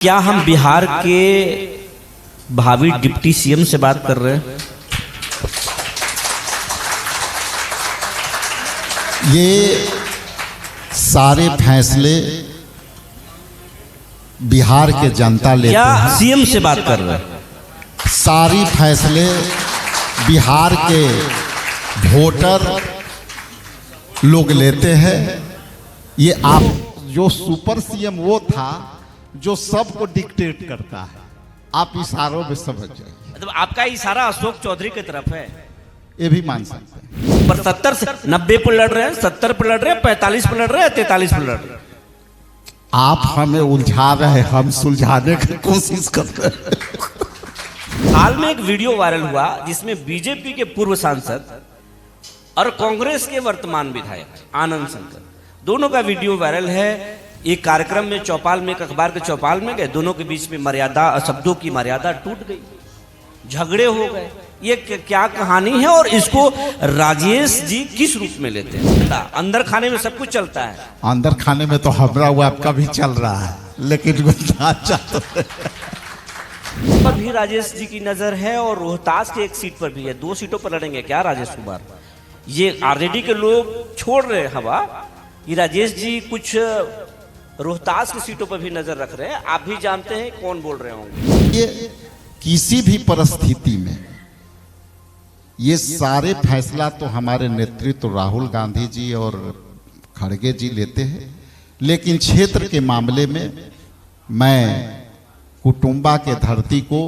क्या हम बिहार के भावी डिप्टी सीएम से बात कर रहे हैं? ये सारे फैसले बिहार के जनता लेते क्या हैं। सीएम से बात कर रहे हैं? सारी फैसले बिहार के वोटर लोग लेते हैं। ये आप जो सुपर सीएम वो था जो सबको डिक्टेट करता है, आप इशारों में समझ जाइए। मतलब आपका इशारा अशोक चौधरी की तरफ है। ये भी मान सकते हैं। पर 70 से 90 पर लड़ रहे हैं, 70 पर लड़ रहे हैं, 45 पर लड़ रहे हैं, 43 पर लड़ रहे हैं। आप हमें उलझा रहे हैं, हम सुलझाने की कोशिश कर रहे हैं। हाल में एक वीडियो वायरल हुआ जिसमें बीजेपी के पूर्व सांसद और कांग्रेस के वर्तमान विधायक आनंद शंकर, दोनों का वीडियो वायरल है। एक कार्यक्रम में चौपाल में, एक अखबार के चौपाल में गए, दोनों के बीच में मर्यादा, शब्दों की मर्यादा टूट गई, झगड़े हो गए। ये क्या कहानी है और इसको राजेश जी किस रूप में लेते हैं? अंदर खाने में सब कुछ चलता है। अंदर खाने में तो हमरा हुआ आपका भी चल रहा है, लेकिन पर भी राजेश जी की नजर है और रोहतास के एक सीट पर भी है। 2 सीटों पर लड़ेंगे क्या राजेश कुमार? ये आरजेडी के लोग छोड़ रहे हैं हवा कि राजेश जी कुछ रोहतास की सीटों पर भी नजर रख रहे हैं। आप भी जानते हैं कौन बोल रहे होंगे। ये किसी भी परिस्थिति में ये सारे फैसला तो हमारे नेतृत्व राहुल गांधी जी और खड़गे जी लेते हैं, लेकिन क्षेत्र के मामले में मैं कुटुंबा के धरती को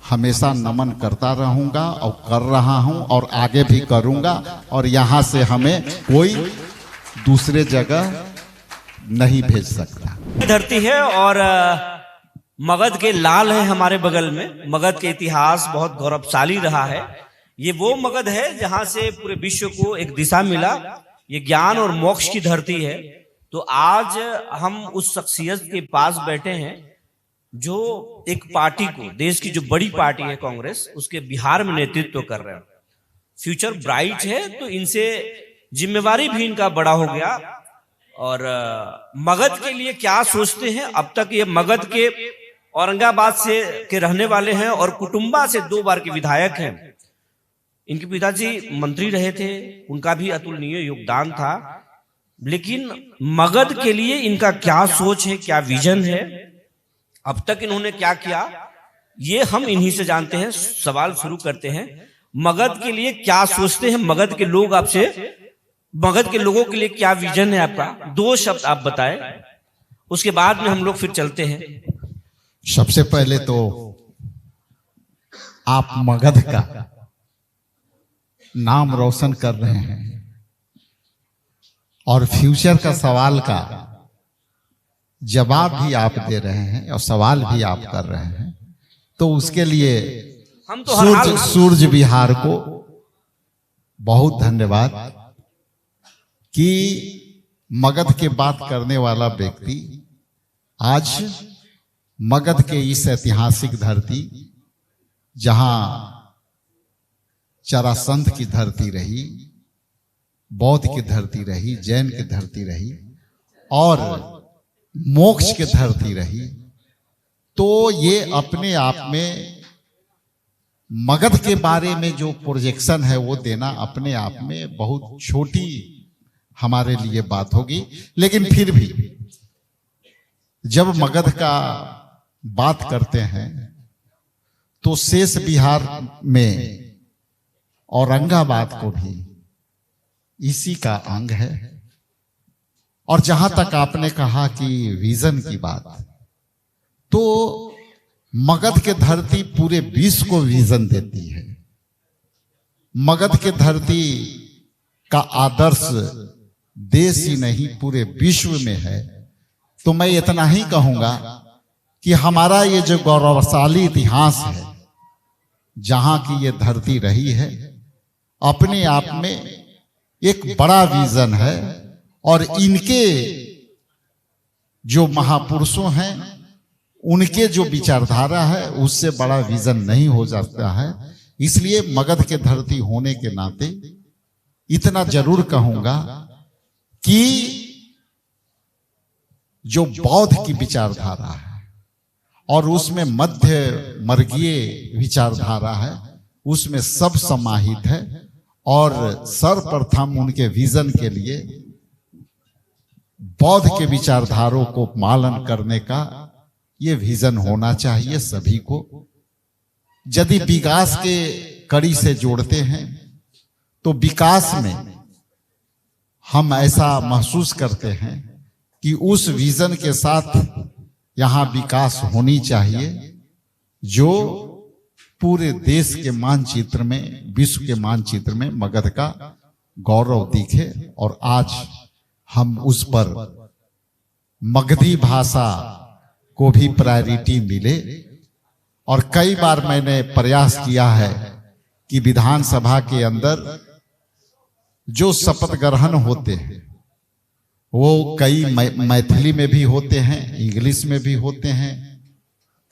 हमेशा नमन करता रहूंगा और कर रहा हूं और आगे भी करूंगा। और यहां से हमें कोई दूसरे जगह नहीं भेज सकता। धरती है और मगध के लाल है हमारे बगल में। मगध के इतिहास बहुत गौरवशाली रहा है। ये वो मगध है जहां से पूरे विश्व को एक दिशा मिला। ये ज्ञान और मोक्ष की धरती है। तो आज हम उस शख्सियत के पास बैठे हैं जो एक पार्टी को, देश की जो बड़ी पार्टी है कांग्रेस, उसके बिहार में नेतृत्व कर रहे हैं। फ्यूचर ब्राइट है, तो इनसे जिम्मेवारी भी इनका बड़ा हो गया। और मगध के लिए क्या सोचते हैं? अब तक ये मगध के औरंगाबाद से के रहने वाले हैं और कुटुंबा से 2 बार के विधायक हैं। इनके पिताजी मंत्री रहे थे, उनका भी अतुलनीय योगदान था। लेकिन मगध के लिए इनका क्या सोच है, क्या विजन है, अब तक इन्होंने क्या किया, ये हम इन्हीं से जानते हैं। सवाल शुरू करते हैं, मगध के लिए क्या सोचते हैं मगध के लोग? आपसे, मगध के लोगों के लिए क्या विजन है आपका? 2 शब्द आप बताएं, उसके बाद में हम लोग फिर चलते हैं। सबसे पहले तो आप मगध का नाम रोशन कर रहे हैं और फ्यूचर का सवाल का जवाब भी आप दे रहे हैं और सवाल भी आप कर रहे हैं, तो उसके लिए हम तो सूरज बिहार को बहुत धन्यवाद कि मगध के बात करने वाला व्यक्ति आज मगध के इस ऐतिहासिक धरती, जहां चरासंध की धरती रही, बौद्ध की धरती रही, जैन की धरती रही और मोक्ष की धरती रही, तो ये अपने आप में मगध के बारे में जो प्रोजेक्शन है वो देना अपने आप में बहुत छोटी हमारे लिए बात होगी। लेकिन फिर भी जब मगध का बात करते हैं तो शेष बिहार में औरंगाबाद को भी इसी का अंग है। और जहां तक आपने कहा कि विजन की बात, तो मगध के धरती पूरे विश्व को विजन देती है। मगध के धरती का आदर्श देश ही नहीं पूरे विश्व में है। तो मैं इतना ही कहूंगा कि हमारा ये जो गौरवशाली इतिहास है, जहां की ये धरती रही है, अपने आप में एक बड़ा विजन है। और इनके जो महापुरुषों हैं, उनके जो विचारधारा है, उससे बड़ा विजन नहीं हो सकता है। इसलिए मगध के धरती होने के नाते इतना जरूर कहूंगा कि जो बौद्ध की विचारधारा है, और उसमें मध्य वर्गीय विचारधारा है, उसमें सब समाहित है। और सर्वप्रथम उनके विजन के लिए बौद्ध के विचारधारों को पालन करने का ये विजन होना चाहिए सभी को। यदि विकास के कड़ी से जोड़ते हैं तो विकास में हम ऐसा महसूस करते हैं कि उस विजन के साथ यहाँ विकास होनी चाहिए जो पूरे देश के मानचित्र में, विश्व के मानचित्र में मगध का गौरव दिखे। और आज हम उस पर मगधी भाषा को भी प्रायोरिटी मिले। और कई बार मैंने प्रयास किया है कि विधानसभा के अंदर जो शपथ ग्रहण होते हैं वो कई मैथिली में भी होते हैं, इंग्लिश में भी होते हैं,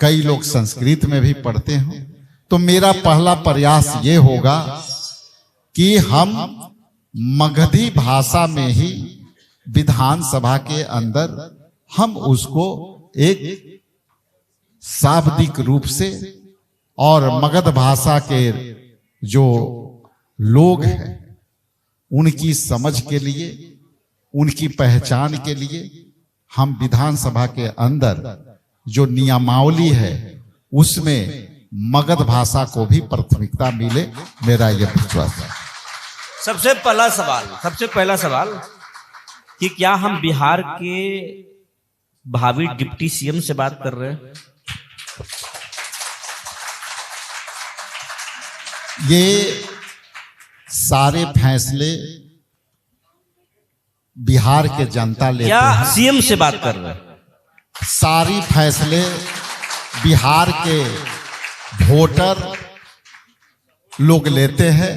कई लोग संस्कृत में भी पढ़ते हैं। तो मेरा पहला प्रयास ये होगा कि हम मगधी भाषा में ही विधानसभा के अंदर हम उसको एक शाब्दिक रूप से और मगध भाषा के जो लोग हैं उनकी समझ के लिए, उनकी पहचान के लिए हम विधानसभा के अंदर जो नियमावली है उसमें मगध भाषा को भी प्राथमिकता मिले, मेरा यह विश्वास है। सबसे पहला सवाल कि क्या हम बिहार के भावी डिप्टी सीएम से बात कर रहे हैं? ये सारे फैसले बिहार के जनता लेते क्या हैं। सीएम से बात कर रहे हैं? सारी फैसले बिहार के वोटर लोग लेते हैं।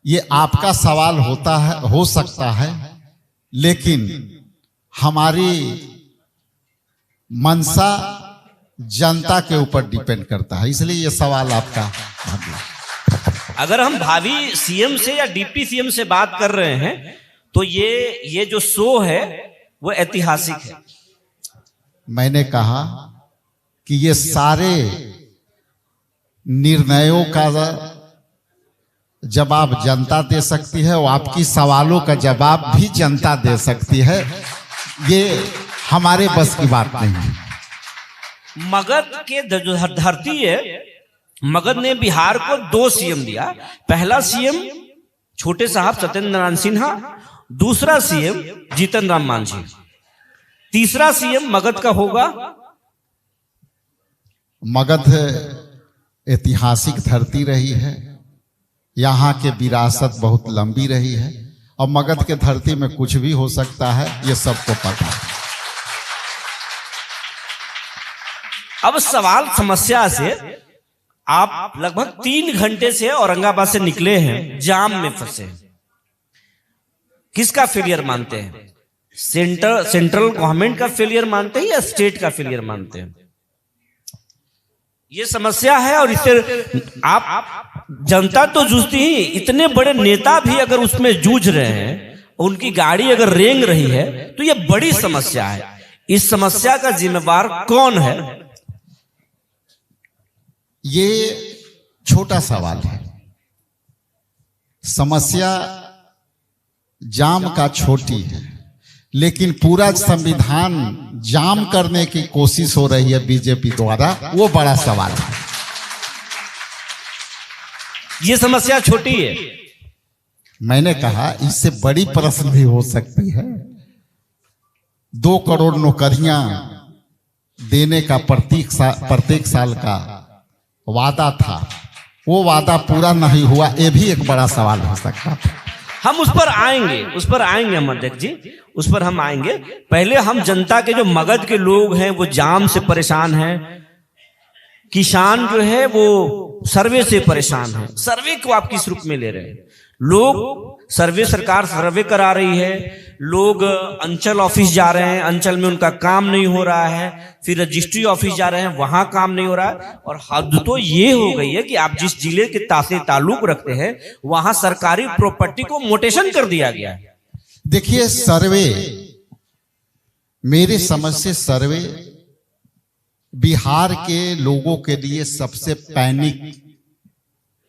ये आपका सवाल होता है, हो सकता है, लेकिन हमारी मंशा जनता के ऊपर डिपेंड करता है, इसलिए ये सवाल आपका। अगर हम भावी सीएम से या डिप्टी सीएम से बात कर रहे हैं तो ये जो शो है वो ऐतिहासिक है। मैंने कहा कि ये सारे निर्णयों का जवाब जनता दे सकती है और आपकी सवालों का जवाब भी जनता दे सकती है। ये हमारे बस की बात नहीं है। मगध के जो धरती है, मगध ने बिहार को 2 सीएम दिया। पहला सीएम छोटे साहब सत्येंद्र नारायण सिन्हा, दूसरा सीएम जीतन राम मांझी, तीसरा सीएम मगध का होगा। मगध ऐतिहासिक धरती रही है, यहाँ के विरासत बहुत लंबी रही है और मगध के धरती में कुछ भी हो सकता है, ये सबको पता है। अब सवाल समस्या से, आप लगभग 3 घंटे से औरंगाबाद से निकले हैं, जाम में फंसे हैं। किसका फेलियर मानते हैं? सेंट्रल गवर्नमेंट का फेलियर मानते हैं या स्टेट का फेलियर मानते हैं? ये समस्या है। और इससे आप जनता तो जूझती ही, इतने बड़े नेता भी अगर उसमें जूझ रहे हैं, उनकी गाड़ी अगर रेंग रही है तो ये बड़ी समस्या है। इस समस्या का जिम्मेवार कौन है? ये छोटा सवाल है। समस्या जाम का छोटी है, लेकिन पूरा संविधान जाम करने की कोशिश हो रही है बीजेपी द्वारा, वो बड़ा सवाल है। ये समस्या छोटी है। मैंने कहा इससे बड़ी प्रश्न भी हो सकती है। 2 करोड़ नौकरियां देने का प्रत्येक साल का वादा था, वो वादा पूरा नहीं हुआ, ये भी एक बड़ा सवाल हो सकता है। हम उस पर आएंगे अमरदेव जी, उस पर हम आएंगे। पहले हम जनता के जो मगध के लोग हैं वो जाम से परेशान हैं, किसान जो है वो सर्वे से परेशान है। सर्वे को आप किस रूप में ले रहे हैं? लोग सर्वे, सरकार सर्वे करा रही है, लोग अंचल ऑफिस जा रहे हैं, अंचल में उनका काम नहीं हो रहा है, फिर रजिस्ट्री ऑफिस जा रहे हैं, वहां काम नहीं हो रहा है। और हद तो ये हो गई है कि आप जिस जिले के से ताल्लुक रखते हैं वहां सरकारी प्रॉपर्टी को मोटेशन कर दिया गया है। देखिए, सर्वे, मेरे समझ से सर्वे बिहार के लोगों के लिए सबसे पैनिक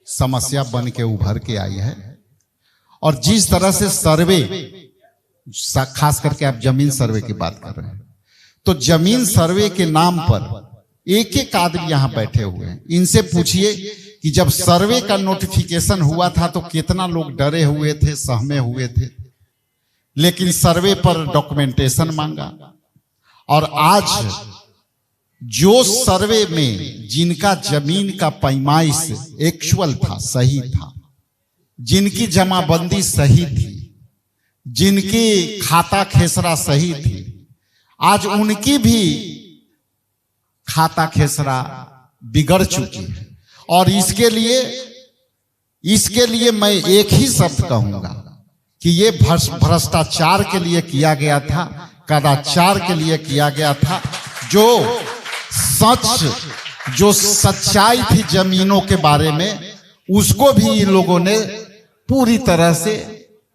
समस्या बन के उभर के आई है। और जिस तरह से सर्वे, खास करके आप जमीन सर्वे की बात कर रहे हैं, तो जमीन सर्वे के नाम पर एक एक आदमी यहां बैठे हुए हैं। इनसे पूछिए कि जब सर्वे का नोटिफिकेशन हुआ था तो कितना लोग डरे हुए थे, सहमे हुए थे, लेकिन सर्वे पर डॉक्यूमेंटेशन मांगा। और आज जो सर्वे में जिनका जमीन का पैमाइश एक्चुअल था, सही था, जिनकी जमाबंदी सही थी, जिनकी खाता खेसरा सही थी, आज उनकी भी खाता खेसरा बिगड़ चुकी है। और इसके लिए मैं एक ही शब्द कहूंगा कि ये भ्रष्टाचार के लिए किया गया था, कदाचार के लिए किया गया था। जो सच्चाई थी जमीनों के बारे में, उसको भी इन लोगों ने पूरी तरह से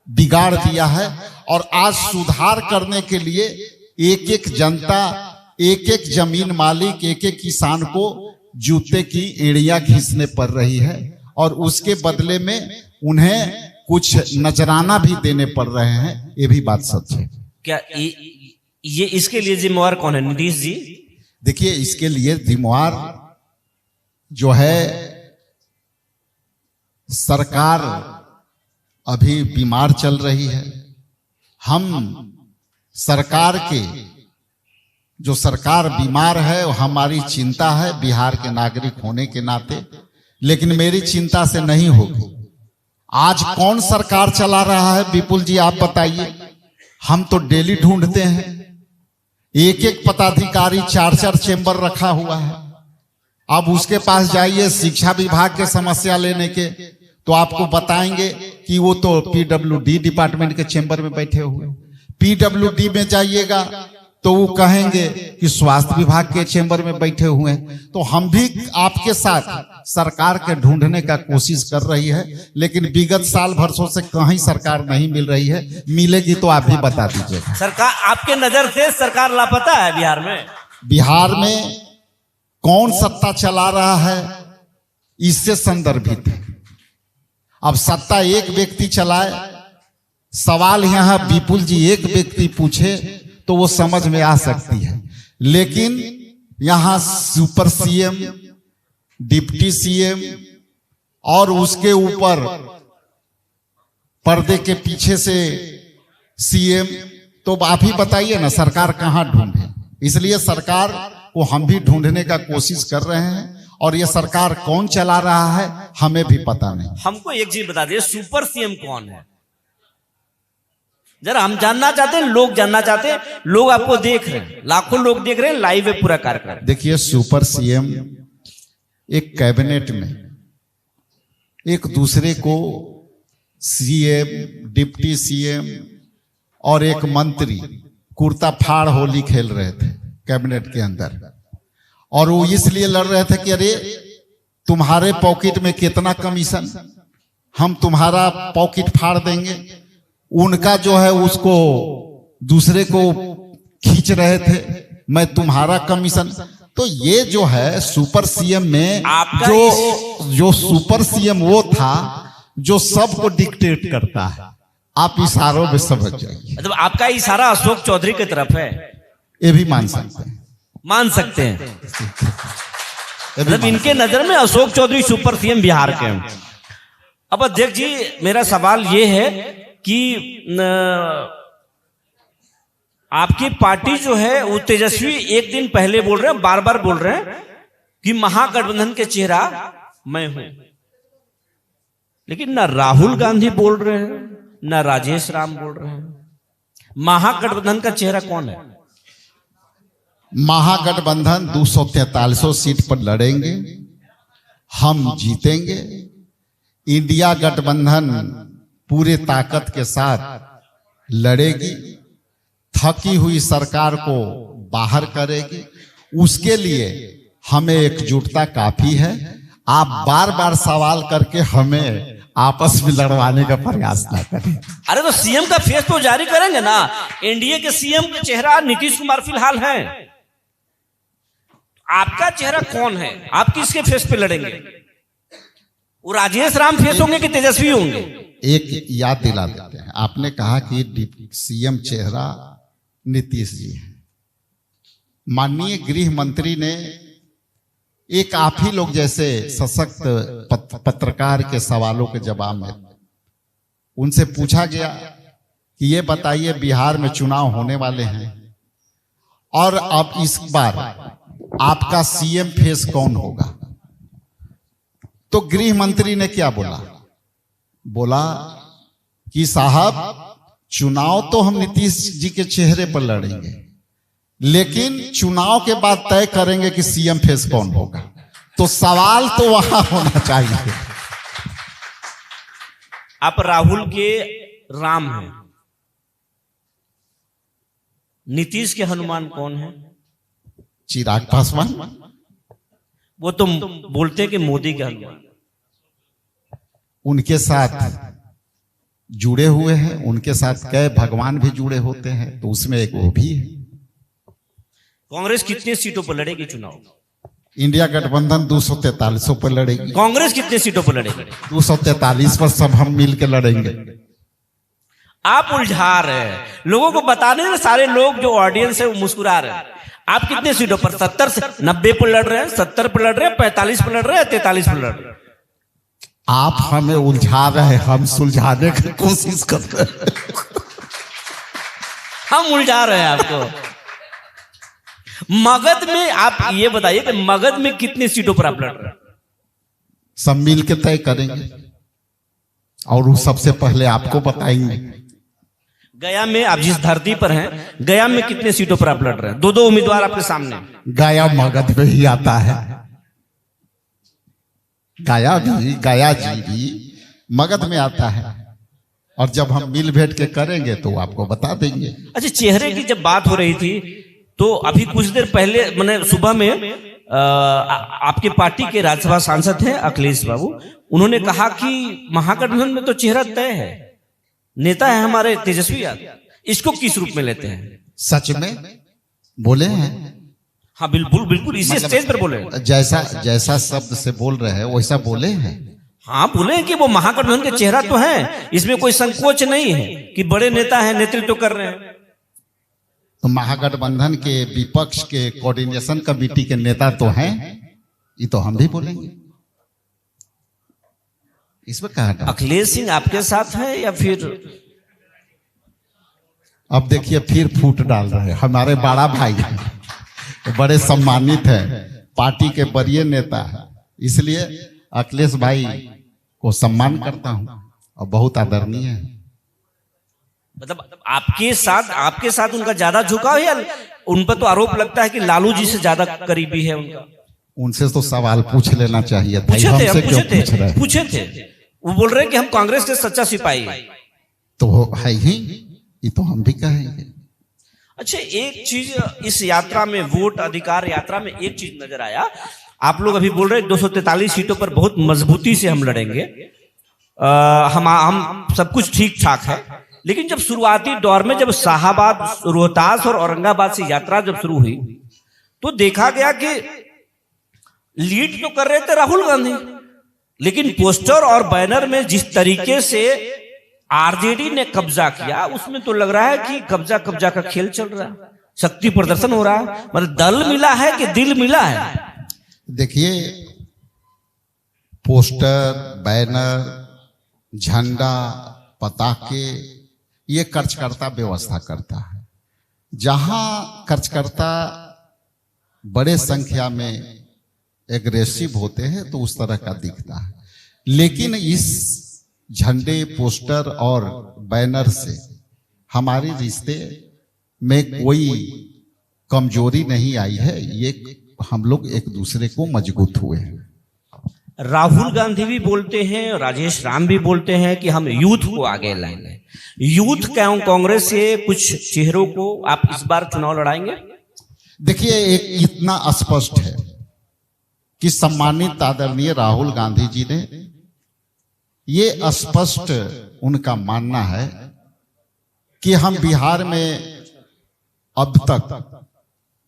बिगाड़ दिया है। और आज सुधार करने के लिए एक एक जनता, एक एक जमीन मालिक, एक एक किसान को जूते की एड़ियां घिसने पड़ रही है। और उसके बदले में उन्हें कुछ नजराना भी देने पड़ रहे हैं। ये भी बात सच है। क्या ये इसके लिए जिम्मेवार कौन है? नीतीश जी? देखिए, इसके लिए जिम्मेवार जो है सरकार अभी बीमार चल रही है। हम सरकार के, जो सरकार बीमार है, हमारी चिंता है बिहार के नागरिक होने के नाते, लेकिन मेरी चिंता से नहीं होगी। आज कौन सरकार चला रहा है विपुल जी, आप बताइए। हम तो डेली ढूंढते हैं, एक एक पदाधिकारी 4-4 चेंबर रखा हुआ है। अब उसके पास जाइए शिक्षा विभाग के समस्या लेने के, तो आपको बताएंगे कि वो तो पीडब्ल्यूडी डिपार्टमेंट के चेंबर में बैठे हुए। पीडब्ल्यूडी में जाइएगा तो वो कहेंगे कि स्वास्थ्य विभाग के चेंबर में बैठे हुए हैं। तो हम भी आपके साथ सरकार के ढूंढने का कोशिश कर रही है, लेकिन विगत साल भरसों से कहीं सरकार नहीं मिल रही है। मिलेगी तो आप भी बता दीजिएगा। सरकार, आपके नजर से सरकार लापता है बिहार में? बिहार में कौन सत्ता चला रहा है इससे संदर्भित है। अब सत्ता एक व्यक्ति चलाए, सवाल यहां विपुल जी एक व्यक्ति पूछे तो वो समझ में आ सकती है, लेकिन यहां सुपर सीएम, डिप्टी सीएम और उसके ऊपर पर्दे के पीछे से सीएम, तो आप ही बताइए ना सरकार कहां ढूंढे। इसलिए सरकार को हम भी ढूंढने का कोशिश कर रहे हैं। और ये सरकार कौन चला रहा है हमें भी पता नहीं। हमको एक चीज बता दिए, सुपर सीएम कौन है? जरा हम जानना चाहते हैं, लोग जानना चाहते हैं। लोग आपको देख रहे हैं, लाखों लोग देख रहे हैं, लाइव है पूरा कार्यक्रम। देखिए, सुपर सीएम एक कैबिनेट में एक दूसरे को सीएम, डिप्टी सीएम और एक मंत्री कुर्ता फाड़ होली खेल रहे थे कैबिनेट के अंदर। और वो इसलिए लड़ रहे थे कि अरे तुम्हारे पॉकेट में कितना कमीशन, हम तुम्हारा पॉकेट फाड़ देंगे। उनका जो है उसको दूसरे को खींच रहे थे, मैं तुम्हारा कमीशन। तो ये जो है सुपर सीएम में जो सुपर सीएम वो था जो सबको डिक्टेट करता है। आप इशारों में समझ जाइए। मतलब आपका इशारा अशोक चौधरी की तरफ है? ये भी मान सकते हैं, मान सकते हैं। मतलब इनके नजर में अशोक चौधरी सुपर सीएम बिहार के हैं। अब अध्यक्ष जी, मेरा सवाल ये है कि आपकी पार्टी जो है वो तेजस्वी एक दिन पहले बोल रहे हैं, बार बार बोल रहे हैं कि महागठबंधन के चेहरा मैं हूं, लेकिन ना राहुल गांधी बोल रहे हैं, ना राजेश राम बोल रहे हैं। महागठबंधन का चेहरा कौन है? महागठबंधन 243 सीट पर लड़ेंगे, हम जीतेंगे। इंडिया गठबंधन पूरे ताकत के साथ लड़ेगी, थकी हुई सरकार को बाहर करेगी। उसके लिए हमें एकजुटता काफी है। आप बार बार सवाल करके हमें आपस में लड़वाने का प्रयास ना करें। अरे तो सीएम का फेस तो जारी करेंगे ना। एनडीए के सीएम का चेहरा नीतीश कुमार फिलहाल है, आपका चेहरा कौन है? आप किसके फेस पे लड़ेंगे? वो राजेश राम फेस होंगे कि तेजस्वी होंगे? एक याद दिला देते हैं, आपने कहा कि सीएम चेहरा नीतीश जी है। माननीय गृह मंत्री ने एक आप ही लोग जैसे सशक्त पत्रकार के सवालों के जवाब में उनसे पूछा गया कि ये बताइए बिहार में चुनाव होने वाले हैं और अब इस बार आपका सीएम फेस कौन होगा? तो गृह मंत्री ने क्या बोला? बोला कि साहब चुनाव तो हम नीतीश जी के चेहरे पर लड़ेंगे, लेकिन चुनाव के बाद तय करेंगे कि सीएम फेस कौन होगा। तो सवाल तो वहां होना चाहिए। आप राहुल के राम हैं, नीतीश के हनुमान कौन है? चिराग पासवान। वो तो बोलते हैं कि मोदी के हनुमान। उनके साथ जुड़े हुए हैं, उनके साथ कई भगवान भी जुड़े होते हैं, तो उसमें एक वो भी है। कांग्रेस कितने सीटों पर लड़ेगी चुनाव? इंडिया गठबंधन 243 पर लड़ेगी। कांग्रेस कितने सीटों पर लड़ेगी? 243 पर सब हम मिल के लड़ेंगे। आप उलझा रहे हैं लोगों को, बताने में सारे लोग जो ऑडियंस है वो मुस्कुरा रहे हैं। आप कितने सीटों पर? 70 से 90 पर लड़ रहे हैं, 70 पर लड़ रहे हैं, 45 पर लड़ रहे हैं, 43 पर लड़ रहे हैं। आप हमें उलझा रहे हैं, हम सुलझाने की कोशिश कर रहे हैं। हम उलझा रहे हैं आपको। मगध में आप ये बताइए कि मगध में कितनी सीटों पर आप लड़ रहे हैं? सब मिल के तय करेंगे और वो सबसे पहले आपको बताएंगे। गया में आप जिस धरती पर हैं, गया में कितने सीटों पर आप लड़ रहे हैं? दो उम्मीदवार आपके सामने। गया मगध में ही आता है। गया जी भी मगध में आता है, और जब हम मिल भेंट के करेंगे तो आपको बता देंगे। अच्छा, चेहरे की जब बात हो रही थी तो अभी कुछ देर पहले मैंने सुबह में आपके पार्टी के राज्यसभा सांसद हैं अखिलेश बाबू, उन्होंने कहा कि महागठबंधन में तो चेहरा तय है, नेता है हमारे तेजस्वी यादव। इसको किस रूप में लेते हैं? सच में बोले हैं? हाँ बिल्कुल बिल्कुल, इसी स्टेज पर बोले। जैसा शब्द से बोल रहे हैं वैसा बोले हैं। हाँ बोले कि वो महागठबंधन के चेहरा तो है, इसमें कोई संकोच नहीं है कि बड़े नेता हैं, नेतृत्व कर रहे हैं। तो महागठबंधन के विपक्ष के कोऑर्डिनेशन कमेटी के नेता तो हैं, ये तो हम भी बोलेंगे। इसमें कहा अखिलेश सिंह आपके साथ है या फिर? अब देखिए फिर फूट डाल रहे हैं। हमारे बड़ा भाई हैं, बड़े सम्मानित हैं, पार्टी के बड़े नेता हैं, इसलिए अखिलेश भाई को सम्मान करता हूं और बहुत आदरणीय है। मतलब आपके साथ उनका ज्यादा झुकाव है, या उन पर तो आरोप लगता है कि लालू जी से ज्यादा करीबी है उनका? उनसे तो सवाल पूछ लेना चाहिए था। पूछे थे वो बोल रहे हैं कि हम कांग्रेस के सच्चा सिपाही हैं। तो है ही, ये तो हम भी कहेंगे। अच्छा, एक चीज इस यात्रा में, वोट अधिकार यात्रा में एक चीज नजर आया। आप लोग अभी बोल रहे हैं 243 सीटों पर बहुत मजबूती से हम लड़ेंगे, हम सब कुछ ठीक ठाक है, लेकिन जब शुरुआती दौर में जब शाहाबाद, रोहतास और औरंगाबाद से यात्रा जब शुरू हुई तो देखा गया कि लीड तो कर रहे थे राहुल गांधी, लेकिन पोस्टर और बैनर में जिस तरीके से आरजेडी ने कब्जा किया, उसमें तो लग रहा है कि कब्जा का खेल चल रहा है, शक्ति प्रदर्शन हो रहा है। मतलब दल मिला है कि दिल मिला है? देखिए, पोस्टर, बैनर, झंडा, पताके, ये कर्जकर्ता व्यवस्था करता है। जहां कर्जकर्ता बड़े संख्या में एग्रेसिव होते हैं तो उस तरह का दिखता है, लेकिन इस झंडे, पोस्टर और बैनर से हमारे रिश्ते में कोई कमजोरी नहीं आई है। ये हम लोग एक दूसरे को मजबूत हुए हैं। राहुल गांधी भी बोलते हैं, राजेश राम भी बोलते हैं कि हम यूथ को आगे लाएंगे। यूथ कांग्रेस से कुछ चेहरों को आप इस बार चुनाव लड़ाएंगे? देखिए, एक इतना स्पष्ट है कि सम्मानित आदरणीय राहुल गांधी जी ने ये स्पष्ट उनका मानना है कि हम बिहार में अब तक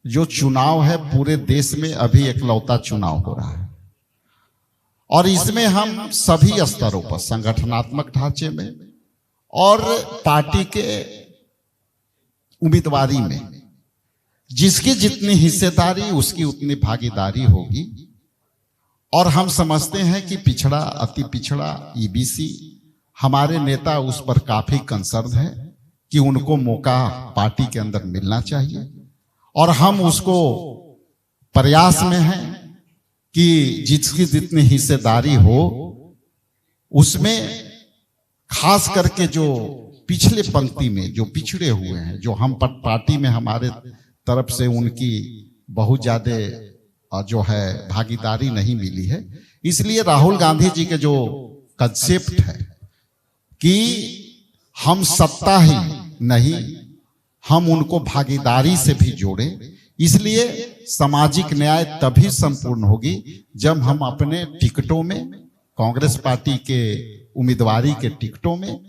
जो चुनाव है पूरे देश में अभी एकलौता चुनाव हो रहा है और इसमें हम सभी स्तरों पर संगठनात्मक ढांचे में और पार्टी के उम्मीदवारी में जिसकी जितनी हिस्सेदारी उसकी उतनी भागीदारी होगी। और हम समझते हैं कि पिछड़ा अति पिछड़ा ईबीसी हमारे नेता उस पर काफी कंसर्न है कि उनको मौका पार्टी के अंदर मिलना चाहिए और हम उसको प्रयास में हैं कि जिसकी जितनी हिस्सेदारी हो उसमें खास करके जो पिछले पंक्ति में जो पिछड़े हुए हैं, जो हम पार्टी में हमारे तरफ से उनकी बहुत ज्यादा जो है भागीदारी नहीं मिली है, इसलिए राहुल गांधी जी के जो कंसेप्ट है कि हम सत्ता ही नहीं हम उनको भागीदारी से भी जोड़े, इसलिए सामाजिक न्याय तभी संपूर्ण होगी जब हम अपने टिकटों में कांग्रेस पार्टी के उम्मीदवारी के टिकटों में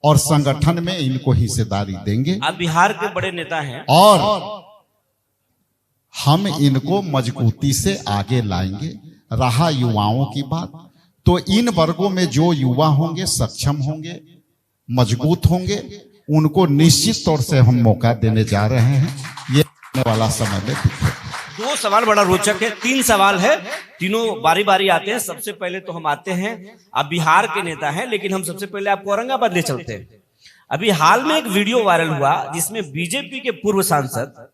और संगठन में इनको हिस्सेदारी देंगे। आप बिहार के बड़े नेता हैं और हम इनको मजबूती से आगे लाएंगे। रहा युवाओं की बात, तो इन वर्गों में जो युवा होंगे सक्षम होंगे मजबूत होंगे उनको निश्चित तौर से हम मौका देने जा रहे हैं। ये आने वाला समय में दिखेगा। दो सवाल बड़ा रोचक है, 3 सवाल है, तीनों बारी बारी आते हैं। सबसे पहले तो हम आते हैं, आप बिहार के नेता हैं लेकिन हम सबसे पहले आपको औरंगाबाद ले चलते हैं। अभी हाल में एक वीडियो वायरल हुआ जिसमें बीजेपी के पूर्व सांसद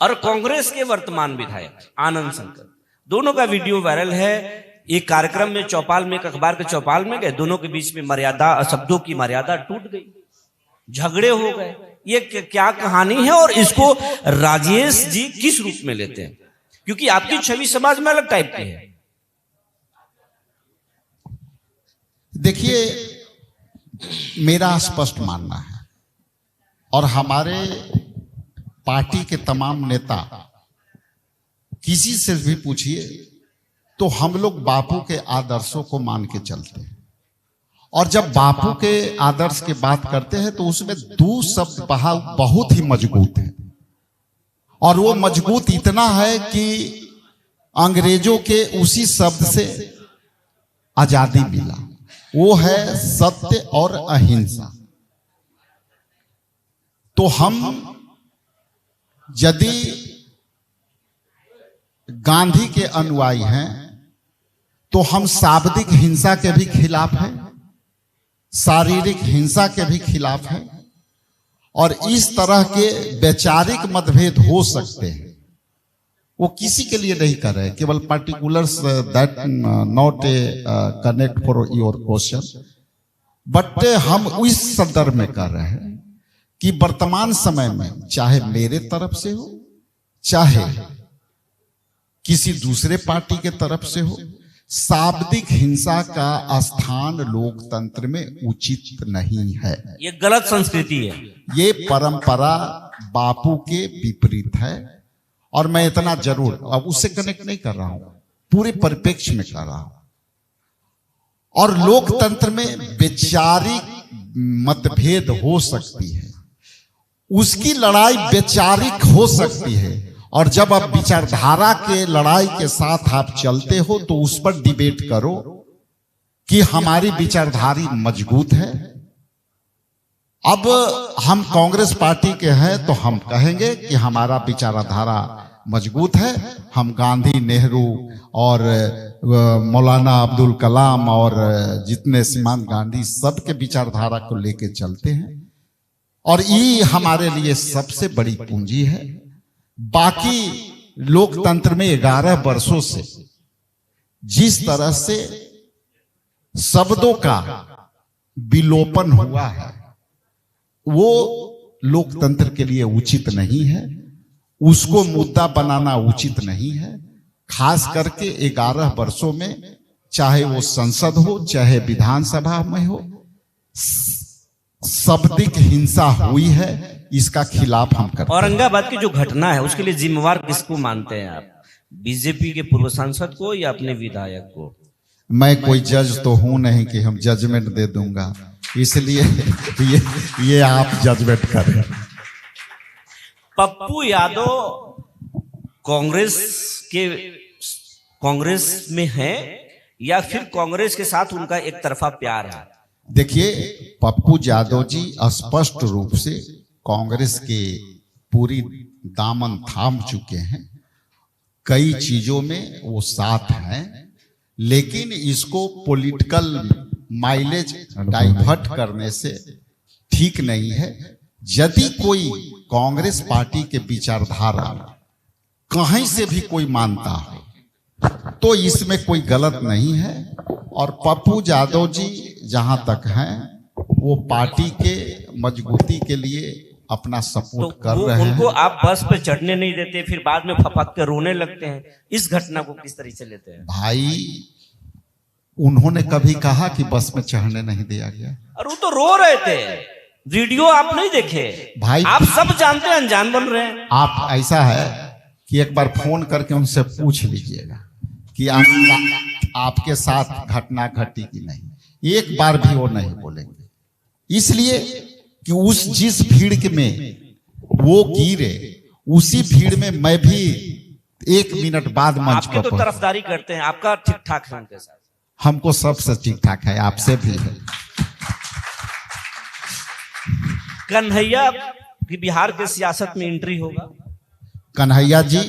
और कांग्रेस के वर्तमान विधायक आनंद शंकर दोनों का वीडियो वायरल है। एक कार्यक्रम में चौपाल में, एक अखबार के चौपाल में गए, दोनों के बीच में मर्यादा शब्दों की मर्यादा टूट गई, झगड़े हो गए। ये क्या कहानी है और इसको राजेश जी किस रूप में लेते हैं, क्योंकि आपकी छवि समाज में अलग टाइप की है। देखिए, मेरा स्पष्ट मानना है और हमारे पार्टी के तमाम नेता किसी से भी पूछिए तो हम लोग बापू के आदर्शों को मान के चलते हैं और जब बापू के आदर्श की बात करते हैं तो उसमें 2 शब्द बहुत ही मजबूत है और वो मजबूत इतना है कि अंग्रेजों के उसी शब्द से आजादी मिला, वो है सत्य और अहिंसा। तो हम यदि गांधी के अनुयायी हैं तो हम शाब्दिक हिंसा के भी खिलाफ हैं, शारीरिक हिंसा के भी खिलाफ हैं और इस तरह के वैचारिक मतभेद हो सकते हैं वो किसी के लिए नहीं कर रहे, केवल particulars that not a connect for your question, but हम इस संदर्भ में कर रहे हैं कि वर्तमान समय में चाहे मेरे तरफ से हो चाहे किसी दूसरे पार्टी के तरफ से हो, शाब्दिक हिंसा का स्थान लोकतंत्र में उचित नहीं है। ये गलत संस्कृति है, ये परंपरा बापू के विपरीत है और मैं इतना जरूर अब उससे कनेक्ट नहीं कर रहा हूं, पूरे परिप्रेक्ष्य में कर रहा हूं। और लोकतंत्र में वैचारिक मतभेद हो सकती है, उसकी लड़ाई वैचारिक हो सकती है और जब आप विचारधारा के लड़ाई के साथ आप चलते हो तो उस पर डिबेट करो कि हमारी विचारधारी मजबूत है। अब हम कांग्रेस पार्टी के हैं तो हम कहेंगे कि हमारा विचारधारा मजबूत है, हम गांधी, नेहरू और मौलाना अब्दुल कलाम और जितने सीमांत गांधी सबके विचारधारा को लेके चलते हैं और ये हमारे लिए सबसे बड़ी पूंजी है। बाकी लोकतंत्र में 11 वर्षों से जिस तरह से शब्दों का विलोपन हुआ है वो लोकतंत्र के लिए उचित नहीं है, उसको मुद्दा बनाना उचित नहीं है। खास करके 11 वर्षों में चाहे वो संसद हो चाहे विधानसभा में हो, शाब्दिक हिंसा हुई है, इसका खिलाफ हम करते हैं। औरंगाबाद की जो घटना है उसके लिए जिम्मेवार किसको मानते हैं आप, बीजेपी के पूर्व सांसद को या अपने विधायक को? मैं कोई जज तो हूं नहीं कि हम जजमेंट दे दूंगा, इसलिए ये आप जजमेंट करें। पप्पू यादव कांग्रेस में है या फिर कांग्रेस के साथ उनका एक तरफा प्यार है? देखिए, पप्पू यादव जी स्पष्ट रूप से कांग्रेस के पूरी दामन थाम चुके हैं। कई चीजों में वो साथ हैं, लेकिन इसको पॉलिटिकल माइलेज डाइवर्ट करने से ठीक नहीं है। यदि कोई कांग्रेस पार्टी के विचारधारा कहीं से भी कोई मानता हो तो इसमें कोई गलत नहीं है। और पप्पू यादव जी जहां तक हैं वो पार्टी के मजबूती के लिए अपना सपोर्ट कर रहे हैं। उनको आप बस पे चढ़ने नहीं देते, फिर बाद में फपक के रोने लगते हैं। इस घटना को किस तरह से लेते हैं? भाई, उन्होंने कभी कहा कि बस में चढ़ने नहीं दिया गया? और वो तो रो रहे थे, वीडियो आप नहीं देखे भाई? आप सब जानते हैं, अनजान बन रहे हैं। आप ऐसा है कि एक बार फोन करके उनसे पूछ लीजिएगा कि आपके साथ घटना घटी कि नहीं। एक बार भी वो नहीं बोलेंगे, इसलिए कि जिस भीड़ में वो गिरे उसी भीड़ में मैं भी 1 मिनट बाद मंच आपके पर तो तरफदारी करते हैं, आपका ठीक ठाक है उनके साथ। हमको सबसे ठीक ठाक है, आपसे भी है। कन्हैया की बिहार के सियासत में एंट्री होगा? कन्हैया जी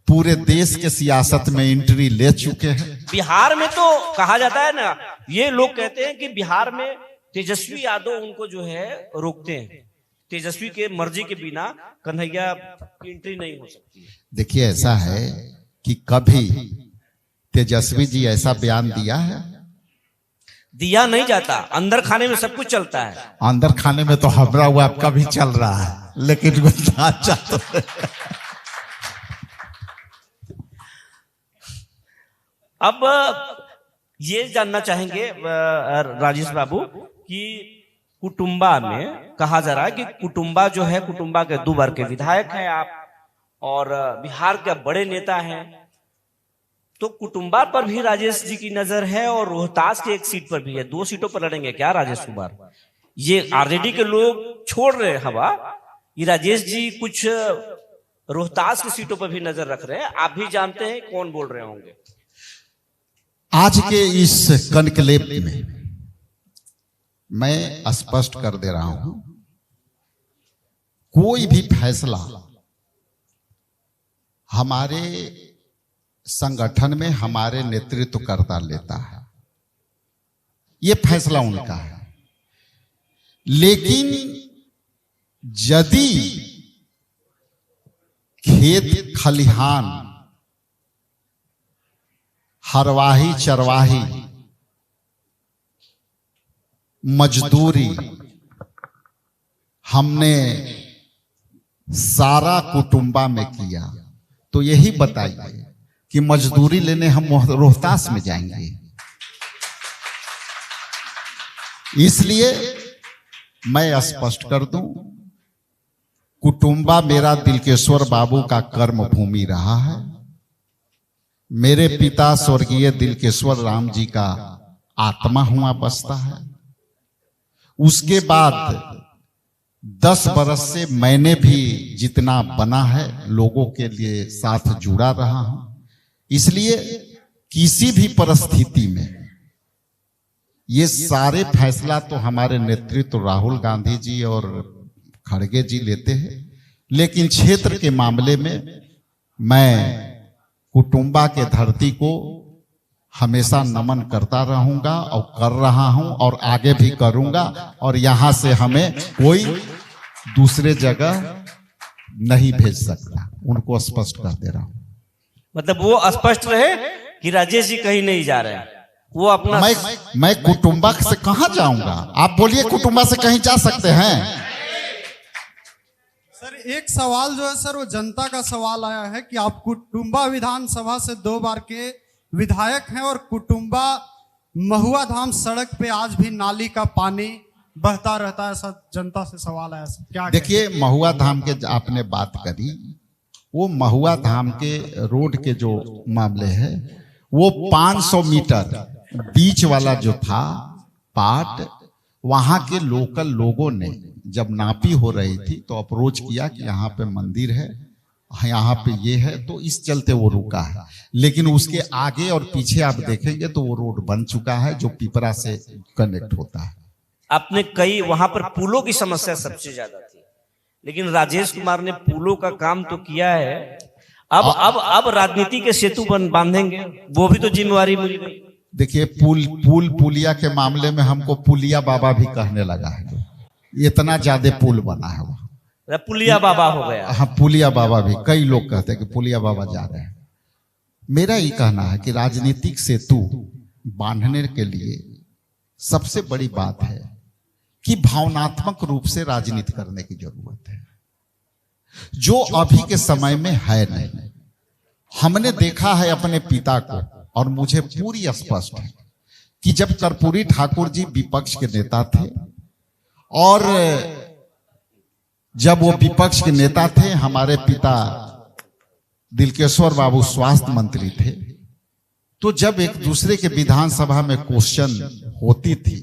पूरे देश के सियासत में एंट्री ले चुके हैं। बिहार में तो कहा जाता है ना, ये लोग कहते हैं कि बिहार में तेजस्वी यादव उनको जो है रोकते हैं। तेजस्वी के मर्जी के बिना कन्हैया की एंट्री नहीं हो सकती है। देखिए, ऐसा है कि कभी तेजस्वी जी ऐसा बयान दिया है? दिया नहीं जाता, अंदर खाने में सब कुछ चलता है। अंदर खाने में तो हमरा हुआ आपका भी चल रहा है, लेकिन अब ये जानना चाहेंगे राजेश बाबू कि कुटुंबा में कहा जा रहा है कि कुटुंबा जो है, कुटुंबा के 2 बार के विधायक हैं आप और बिहार के बड़े नेता हैं, तो कुटुंबा पर भी राजेश जी की नजर है और रोहतास की एक सीट पर भी है। 2 सीटों पर लड़ेंगे क्या राजेश कुमार? ये आरजेडी के लोग छोड़ रहे हैं हवा, ये राजेश जी कुछ रोहतास की सीटों पर भी नजर रख रहे हैं। आप भी जानते हैं कौन बोल रहे होंगे। आज के इस कनक्लेव में मैं स्पष्ट कर दे रहा हूं, कोई भी फैसला हमारे संगठन में हमारे नेतृत्वकर्ता लेता है, यह फैसला उनका है। लेकिन यदि खेत खलिहान, हरवाही चरवाही, मजदूरी हमने सारा कुटुंबा में किया, तो यही बताइए कि मजदूरी लेने हम रोहतास में जाएंगे? इसलिए मैं स्पष्ट कर दूं, कुटुंबा मेरा दिलकेश्वर बाबू का कर्म भूमि रहा है। मेरे पिता स्वर्गीय दिलकेश्वर राम जी का आत्मा हुआ बसता है। उसके बाद 10 बरस से मैंने भी जितना बना है लोगों के लिए साथ जुड़ा रहा हूं। इसलिए किसी भी परिस्थिति में ये सारे फैसला तो हमारे नेतृत्व राहुल गांधी जी और खड़गे जी लेते हैं, लेकिन क्षेत्र के मामले में मैं कुटुंबा के धरती को हमेशा नमन करता रहूंगा और कर रहा हूं और आगे भी करूंगा, और यहां से हमें कोई दूसरे जगह नहीं भेज सकता, उनको स्पष्ट कर दे रहा हूं। मतलब वो स्पष्ट रहे कि राजेश जी कहीं नहीं जा रहे हैं, वो अपना मैं कुटुंबा से कहां जाऊंगा? आप बोलिए, कुटुंबा से कहीं जा सकते हैं? सर एक सवाल जो है सर, वो जनता का सवाल आया है कि आप कुटुंबा विधानसभा से 2 बार के विधायक हैं और कुटुंबा महुआ धाम सड़क पे आज भी नाली का पानी बहता रहता है। ऐसा जनता से सवाल आया सर, क्या? देखिए, महुआ धाम के आपने बात करी, वो महुआ धाम के रोड के जो मामले है, वो 500 मीटर बीच वाला जो था पार्ट, वहां के लोकल लोगों ने जब नापी हो रही थी तो अप्रोच किया कि यहाँ पे मंदिर है यहाँ पे ये है, तो इस चलते वो रुका है। लेकिन उसके आगे और पीछे आप देखेंगे तो वो रोड बन चुका है जो पिपरा से कनेक्ट होता है। आपने कई वहां पर पुलों की समस्या सबसे ज्यादा थी, लेकिन राजेश कुमार ने पुलों का काम तो किया है। अब राजनीति के सेतु बांधेंगे, वो भी तो जिम्मेवारी मिल गई। देखिए पुलिया के मामले में हमको पुलिया बाबा भी कहने लगा है, इतना ज्यादा पुल बना है वहां, पुलिया बाबा हो गया। हाँ पुलिया बाबा भी, कई लोग कहते हैं कि पुलिया बाबा जा रहे हैं। मेरा ये कहना है कि राजनीतिक सेतु बांधने के लिए सबसे बड़ी बात है कि भावनात्मक रूप से राजनीति करने की जरूरत है, जो अभी के समय में है नहीं। हमने देखा है अपने पिता को, और मुझे पूरी स्पष्ट है कि जब कर्पूरी ठाकुर जी विपक्ष के नेता थे और जब वो विपक्ष के नेता थे, हमारे पिता दिलकेश्वर बाबू स्वास्थ्य मंत्री थे, तो जब एक दूसरे के विधानसभा में क्वेश्चन होती थी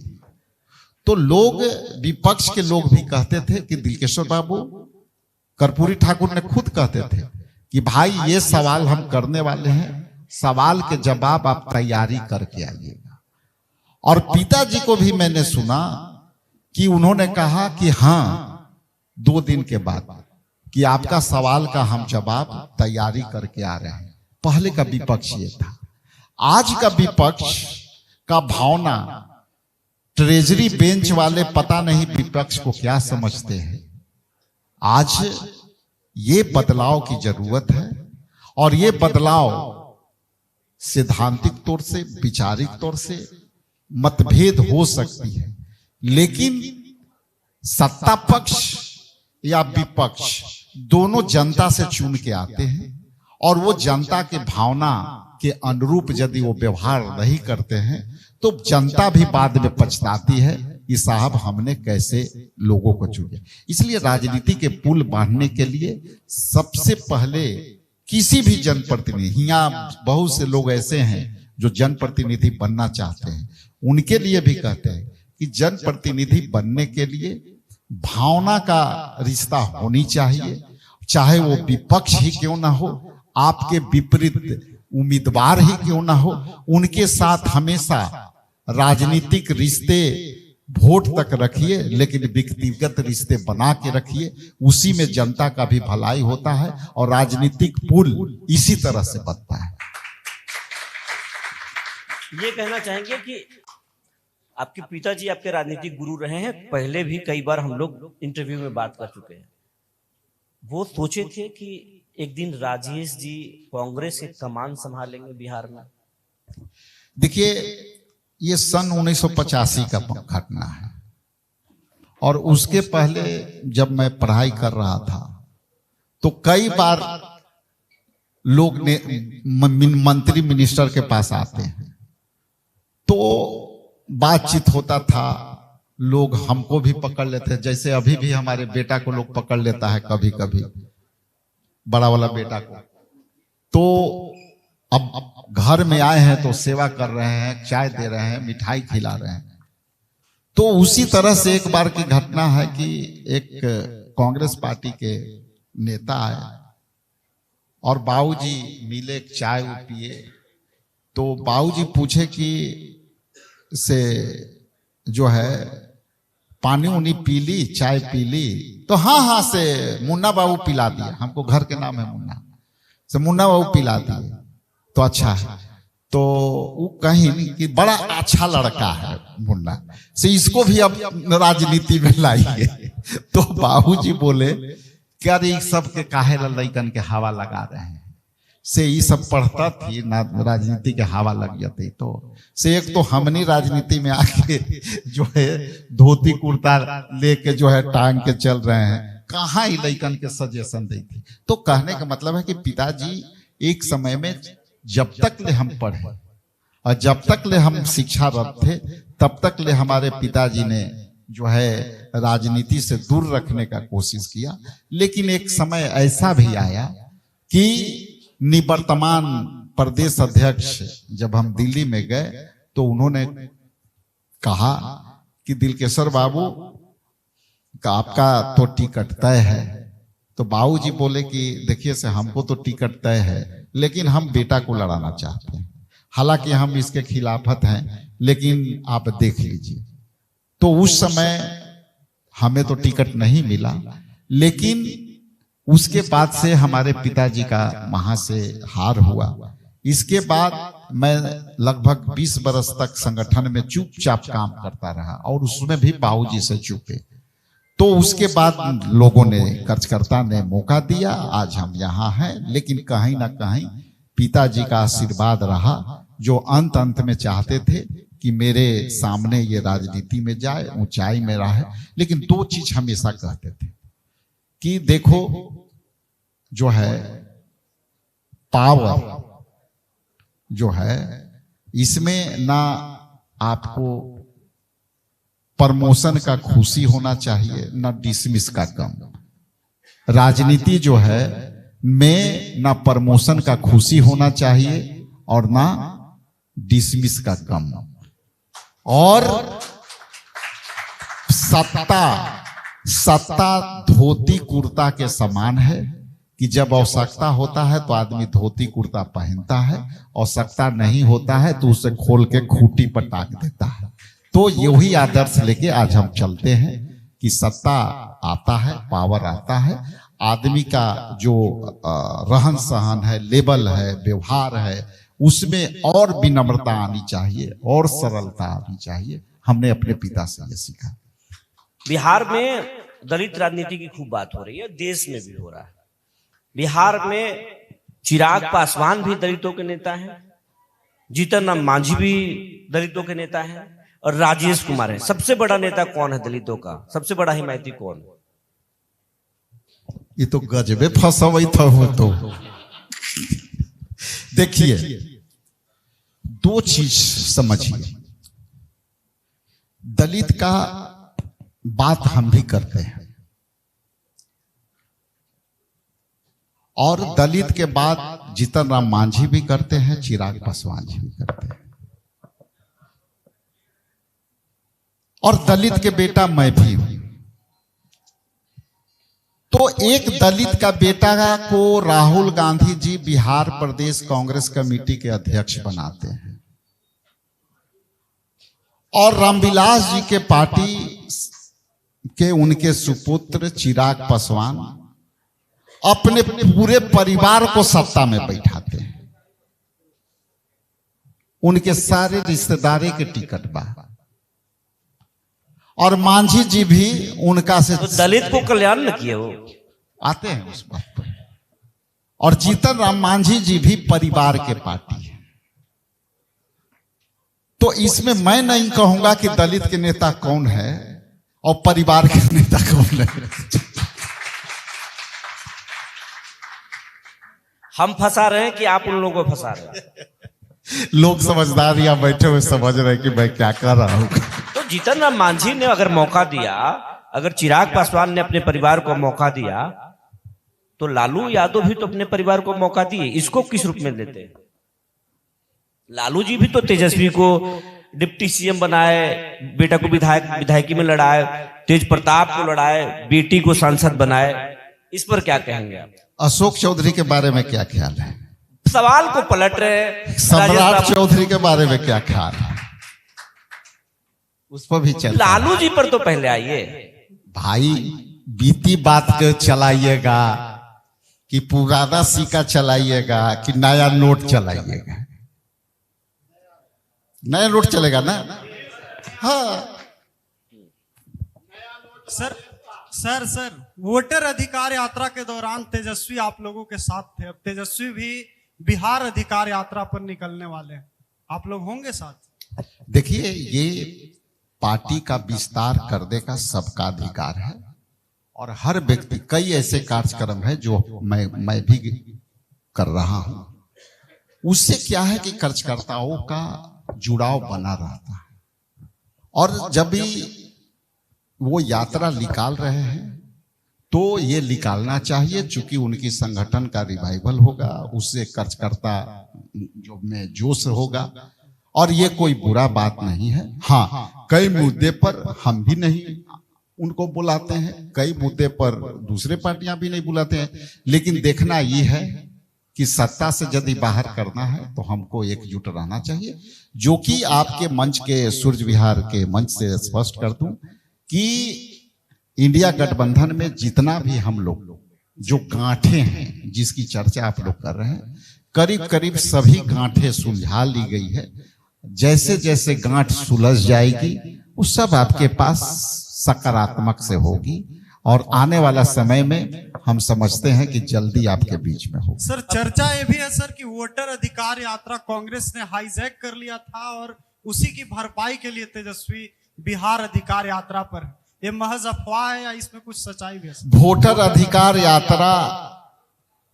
तो लोग, विपक्ष के लोग भी कहते थे कि दिलकेश्वर बाबू, कर्पूरी ठाकुर ने खुद कहते थे कि भाई ये सवाल हम करने वाले हैं, सवाल के जवाब आप तैयारी करके आइएगा। और पिताजी को भी मैंने सुना कि उन्होंने कहा कि हाँ 2 दिन के बाद कि आपका सवाल का हम जवाब तैयारी करके आ रहे हैं। पहले का विपक्ष ये था। आज का विपक्ष का भावना, ट्रेजरी बेंच वाले पता नहीं विपक्ष को क्या समझते हैं। आज ये बदलाव की जरूरत है, और ये बदलाव सैद्धांतिक तौर से, विचारिक तौर से मतभेद हो सकती है, लेकिन सत्ता पक्ष या विपक्ष दोनों जनता से चुन के आते हैं, और वो जनता के भावना के अनुरूप यदि वो व्यवहार नहीं करते हैं तो जनता भी बाद में पछताती है कि साहब हमने कैसे लोगों को चुने। इसलिए राजनीति के पुल बांधने के लिए सबसे पहले किसी भी जनप्रतिनिधि, यहाँ बहुत से लोग ऐसे हैं जो जनप्रतिनिधि बनना चाहते हैं, उनके लिए भी कहते हैं कि जनप्रतिनिधि बनने के लिए भावना का रिश्ता होनी चाहिए, चाहे वो विपक्ष ही क्यों ना हो, आपके विपरीत उम्मीदवार ही क्यों ना हो, उनके साथ हमेशा राजनीतिक रिश्ते वोट तक रखिए, लेकिन व्यक्तिगत रिश्ते बना के रखिए। उसी में जनता का भी भलाई होता है और राजनीतिक पुल इसी तरह से बनता है। ये कहना चाहेंगे कि आपके पिताजी आपके राजनीतिक गुरु रहे हैं, पहले भी कई बार हम लोग इंटरव्यू में बात कर चुके हैं। वो सोचे थे कि एक दिन राजेश जी कांग्रेस के कमान संभालेंगे बिहार में। देखिए, ये सन 1985 का घटना है, और उसके पहले जब मैं पढ़ाई कर रहा था तो कई बार लोग ने मंत्री मिनिस्टर के पास आते हैं तो बातचीत होता था, लोग हमको भी पकड़ लेते, जैसे अभी भी हमारे बेटा को लोग पकड़ लेता है कभी कभी, बड़ा वाला बेटा को। तो अब घर में आए हैं तो सेवा कर रहे हैं, चाय दे रहे हैं, मिठाई खिला रहे हैं। तो उसी तरह से एक बार की घटना है कि एक कांग्रेस पार्टी के नेता आए और बाबूजी मिले, चाय पिए, तो बाबूजी पूछे कि से जो है पानी उनी पी ली, चाय पी ली? तो हाँ से मुन्ना बाबू पिला दिया, हमको घर के नाम है मुन्ना, से मुन्ना बाबू पिला दिए। तो अच्छा है, तो वो कहीं कि बड़ा अच्छा लड़का है मुन्ना, से इसको भी अब राजनीति में लाइए। तो बाबूजी बोले कि अरे सब के काहे लड़कन के हवा लगा रहे हैं, से ये सब पढ़ता थी ना, राजनीति के हवा लग जाती। तो से एक तो हमने राजनीति में आके जो है धोती कुर्ता लेके जो है टांग के चल रहे हैं, कहाँ ही लड़कन के सजेशन दी थी। तो कहने का मतलब है कि पिताजी एक समय में जब तक ले हम पढ़े और जब तक ले हम शिक्षारत थे, तब तक ले हमारे पिताजी ने जो है राजनीति से दूर रखने का कोशिश किया। लेकिन एक समय ऐसा भी आया कि निवर्तमान प्रदेश अध्यक्ष जब हम दिल्ली में गए तो उन्होंने कहा कि दिलकेश्वर बाबू का आपका तो टिकट तय है, तो बाबूजी बोले कि देखिए से हमको तो टिकट तय है, लेकिन हम बेटा को लड़ाना चाहते हैं, हालांकि हम इसके खिलाफत हैं, लेकिन आप देख लीजिए। तो उस समय हमें तो टिकट नहीं मिला, लेकिन उसके बाद से हमारे पिताजी का वहां से हार हुआ। इसके बाद मैं लगभग 20 बरस तक संगठन में चुपचाप काम करता रहा और उसमें भी बाबूजी से चुपे। तो उसके बाद लोगों ने, कार्यकर्ता ने मौका दिया, आज हम यहाँ हैं। लेकिन कहीं ना कहीं पिताजी का आशीर्वाद रहा, जो अंत में चाहते थे कि मेरे सामने ये राजनीति में जाए, ऊंचाई में रहे। लेकिन दो चीज हमेशा कहते थे कि देखो जो है पावर जो है, इसमें ना आपको प्रमोशन का खुशी होना चाहिए, ना डिसमिस का गम। राजनीति जो है में ना प्रमोशन का खुशी होना चाहिए और ना डिसमिस का गम। और सत्ता धोती कुर्ता के समान है कि जब आवश्यकता होता है तो आदमी धोती कुर्ता पहनता है, आवश्यकता नहीं होता है तो उसे खोल के खूंटी पर टांग देता है। तो यही आदर्श लेके आज हम चलते हैं कि सत्ता आता है, पावर आता है, आदमी का जो रहन सहन है, लेवल है, व्यवहार है, उसमें और विनम्रता आनी चाहिए और सरलता आनी चाहिए। हमने अपने पिता से ये सीखा। बिहार में दलित राजनीति की खूब बात हो रही है, देश में भी हो रहा है। बिहार में चिराग पासवान भी दलितों के नेता हैं, जीतन राम मांझी भी दलितों के नेता हैं, और राजेश कुमार है। सबसे बड़ा नेता कौन है दलितों का? सबसे बड़ा हिमायती कौन? ये तो गजबे फंसवई था। हो तो देखिए, दो चीज समझिए। दलित का बात हम भी करते हैं और दलित के बाद जीतन राम मांझी भी करते हैं, चिराग पासवान जी भी करते हैं, और दलित के बेटा मैं भी हूं। तो एक दलित का बेटा को राहुल गांधी जी बिहार प्रदेश कांग्रेस कमेटी के अध्यक्ष बनाते हैं और रामविलास जी के पार्टी के उनके सुपुत्र चिराग पासवान अपने पूरे परिवार को सत्ता में बैठाते हैं। उनके सारे रिश्तेदारी के टिकट बा और मांझी जी भी उनका से तो दलित को कल्याण न किए वो आते हैं उस बात पर। और जीतन राम मांझी जी भी परिवार के पार्टी है। तो इसमें मैं नहीं कहूंगा कि दलित के नेता कौन है और परिवार के नेता कौन है। हम फंसा रहे हैं कि आप उन लोगों को फंसा रहे हैं? लोग समझदार या बैठे हुए समझ रहे हैं कि मैं क्या कर रहा हूं। तो जीतन राम मांझी ने अगर मौका दिया, अगर चिराग पासवान ने अपने परिवार को मौका दिया, तो लालू यादव भी तो अपने परिवार को मौका दिए। इसको किस रूप में लेते हैं? लालू जी भी तो तेजस्वी को डिप्टी सीएम बनाए, बेटा को विधायकी में लड़ाए, तेज प्रताप को लड़ाए, बेटी को सांसद बनाए। इस पर क्या कहेंगे आप? अशोक चौधरी के बारे में क्या ख्याल है? सवाल को पलट रहे। सम्राट चौधरी के बारे में क्या ख्याल है? उस पर भी चल। लालू जी पर तो पहले आइए भाई। बीती बात को चलाइएगा कि पुराना सिक्का चलाइएगा कि नया नोट चलाइएगा? नया नोट चलेगा ना। हाँ सर वोटर अधिकार यात्रा के दौरान तेजस्वी आप लोगों के साथ थे। अब तेजस्वी भी बिहार अधिकार यात्रा पर निकलने वाले हैं, आप लोग होंगे साथ? देखिए, ये पार्टी का विस्तार करने का सबका अधिकार है और हर व्यक्ति, कई ऐसे कार्यक्रम है जो मैं भी कर रहा हूं। उससे क्या है कि कार्यकर्ताओं का जुड़ाव बना रहता है और जब भी वो यात्रा निकाल रहे हैं तो ये निकालना चाहिए, चूंकि उनकी संगठन का रिवाइवल होगा, उससे कार्यकर्ता जो में जोश होगा और ये कोई बुरा बात नहीं है। हाँ, कई मुद्दे पर हम भी नहीं उनको बुलाते हैं, कई मुद्दे पर दूसरे पार्टियां भी नहीं बुलाते हैं। लेकिन देखना ये है कि सत्ता से यदि बाहर करना है तो हमको एकजुट रहना चाहिए, जो कि आपके मंच के सूर्य विहार के मंच से स्पष्ट कर दूं कि इंडिया गठबंधन में जितना भी हम लोग जो गांठें हैं जिसकी चर्चा आप लोग कर रहे हैं, करीब करीब सभी गांठें सुलझा ली गई है। जैसे जैसे गांठ सुलझ जाएगी वो सब आपके पास सकारात्मक से होगी और आने वाला समय में हम समझते हैं कि जल्दी आपके बीच में हो। सर चर्चा ये भी है सर कि वोटर अधिकार यात्रा कांग्रेस ने हाईजैक कर लिया था और उसी की भरपाई के लिए तेजस्वी बिहार अधिकार यात्रा पर, ये महज अफवाह है या इसमें कुछ सच्चाई भी है? वोटर अधिकार यात्रा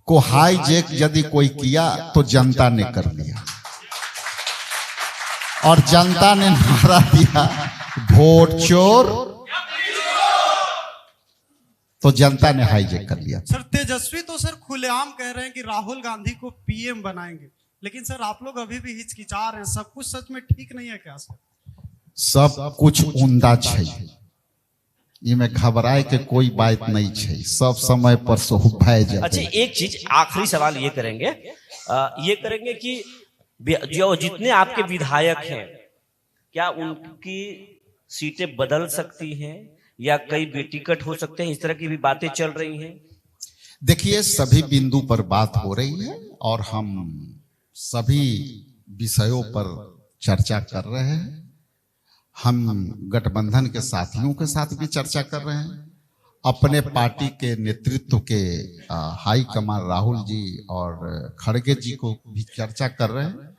को हाईजैक यदि कोई किया तो जनता ने कर लिया और जनता ने नारा दिया वोट चोर, तो जनता ने हाईजैक कर लिया। सर तेजस्वी तो सर खुलेआम कह रहे हैं कि राहुल गांधी को पीएम बनाएंगे, लेकिन सर आप लोग अभी भी हिचकिचा रहे हैं। सब कुछ सच में ठीक नहीं है क्या सर? सब कुछ उंदा छै, इमे घबराए के कोई बात नहीं छै, सब समय पर सोह भय जाए। अच्छा एक चीज आखिरी सवाल ये करेंगे कि जो जितने आपके विधायक हैं क्या उनकी सीटें बदल सकती हैं या कई बेटिकट हो सकते हैं, इस तरह की भी बातें चल रही हैं? देखिए सभी बिंदु पर बात हो रही है और हम सभी विषयों पर चर्चा कर रहे हैं। हम गठबंधन के साथियों के साथ भी चर्चा कर रहे हैं, अपने पार्टी के नेतृत्व के हाई कमान राहुल जी और खड़गे जी को भी चर्चा कर रहे हैं।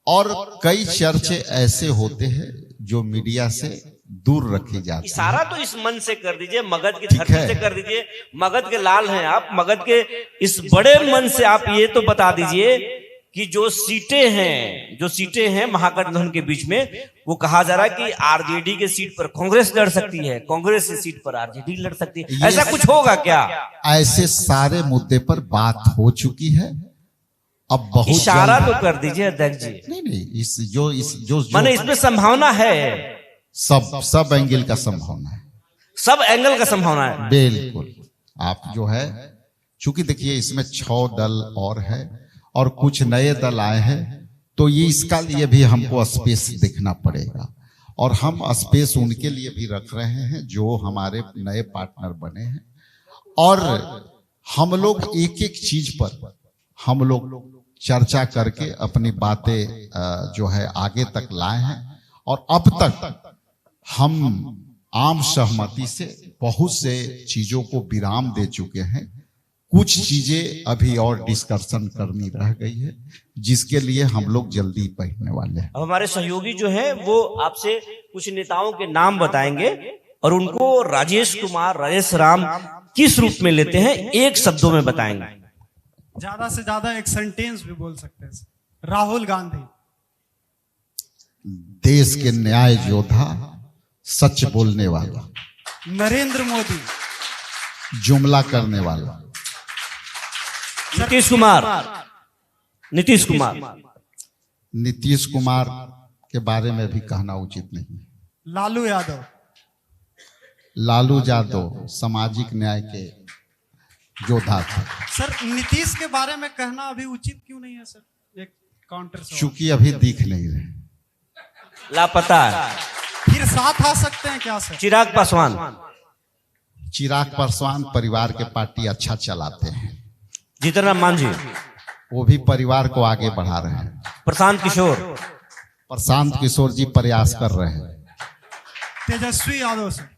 और कई चर्चे ऐसे होते हैं जो मीडिया से दूर रखे जाते हैं। इशारा तो इस मन से कर दीजिए, मगध की धरती से कर दीजिए, मगध के लाल हैं आप, मगध के इस बड़े मन से आप ये तो बता दीजिए कि जो सीटें हैं महागठबंधन के बीच में, वो कहा जा रहा है कि आरजेडी के सीट पर कांग्रेस लड़ सकती है, कांग्रेस की सीट पर आरजेडी लड़ सकती है, ऐसा कुछ होगा क्या? ऐसे सारे मुद्दे पर बात हो चुकी है। अब बहुत इशारा तो कर दीजिए अध्यक्ष जी। नहीं जो माने इसमें संभावना है, सब एंगल का संभावना है, सब एंगल का संभावना है। बिल्कुल। आप जो है चूंकि देखिए इसमें 6 दल और है और कुछ नए दल आए हैं, तो ये इसका लिए भी हमको स्पेस देखना पड़ेगा और हम स्पेस उनके लिए भी रख रहे हैं जो हमारे नए पार्टनर बने हैं। और हम लोग एक एक चीज पर हम लोग चर्चा करके अपनी बातें जो है आगे तक लाए हैं और अब तक हम आम सहमति से बहुत से चीजों को विराम दे चुके हैं। कुछ चीजें अभी और डिस्कशन करनी रह गई है, जिसके लिए हम लोग जल्दी पहुंचने वाले हैं। अब हमारे सहयोगी जो है वो आपसे कुछ नेताओं के नाम बताएंगे और उनको राजेश राम किस रूप में लेते हैं एक शब्दों में बताएंगे। ज्यादा से ज्यादा एक सेंटेंस भी बोल सकते हैं। राहुल गांधी देश के न्याय योद्धा, सच बोलने वाला। नरेंद्र मोदी जुमला करने वाला। नीतीश कुमार के बारे में भी कहना उचित नहीं है। लालू यादव सामाजिक न्याय के योद्धा थे। सर नीतीश के बारे में कहना अभी उचित क्यों नहीं है सर? एक काउंटर सवाल। चूंकि अभी दिख नहीं रहे, लापता है। फिर साथ आ सकते हैं क्या सर? चिराग पासवान परिवार के पार्टी अच्छा चलाते हैं। जीतन राम मांझी वो भी परिवार को आगे बढ़ा रहे हैं। प्रशांत किशोर जी प्रयास कर रहे हैं। तेजस्वी यादव सर,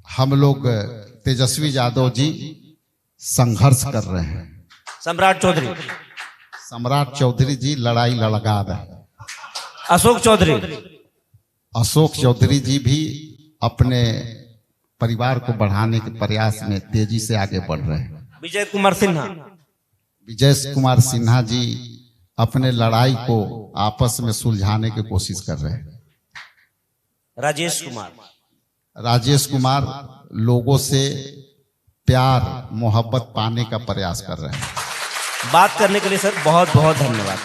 हम लोग तेजस्वी यादव जी संघर्ष कर रहे हैं। सम्राट चौधरी जी लड़ाई लड़का रहे हैं। अशोक चौधरी जी भी अपने परिवार को बढ़ाने के प्रयास में तेजी से आगे बढ़ रहे हैं। विजय कुमार सिन्हा जी अपने लड़ाई को आपस में सुलझाने की कोशिश कर रहे हैं। राजेश कुमार लोगों से प्यार मोहब्बत पाने का प्रयास कर रहे हैं। बात करने के लिए सर बहुत बहुत धन्यवाद।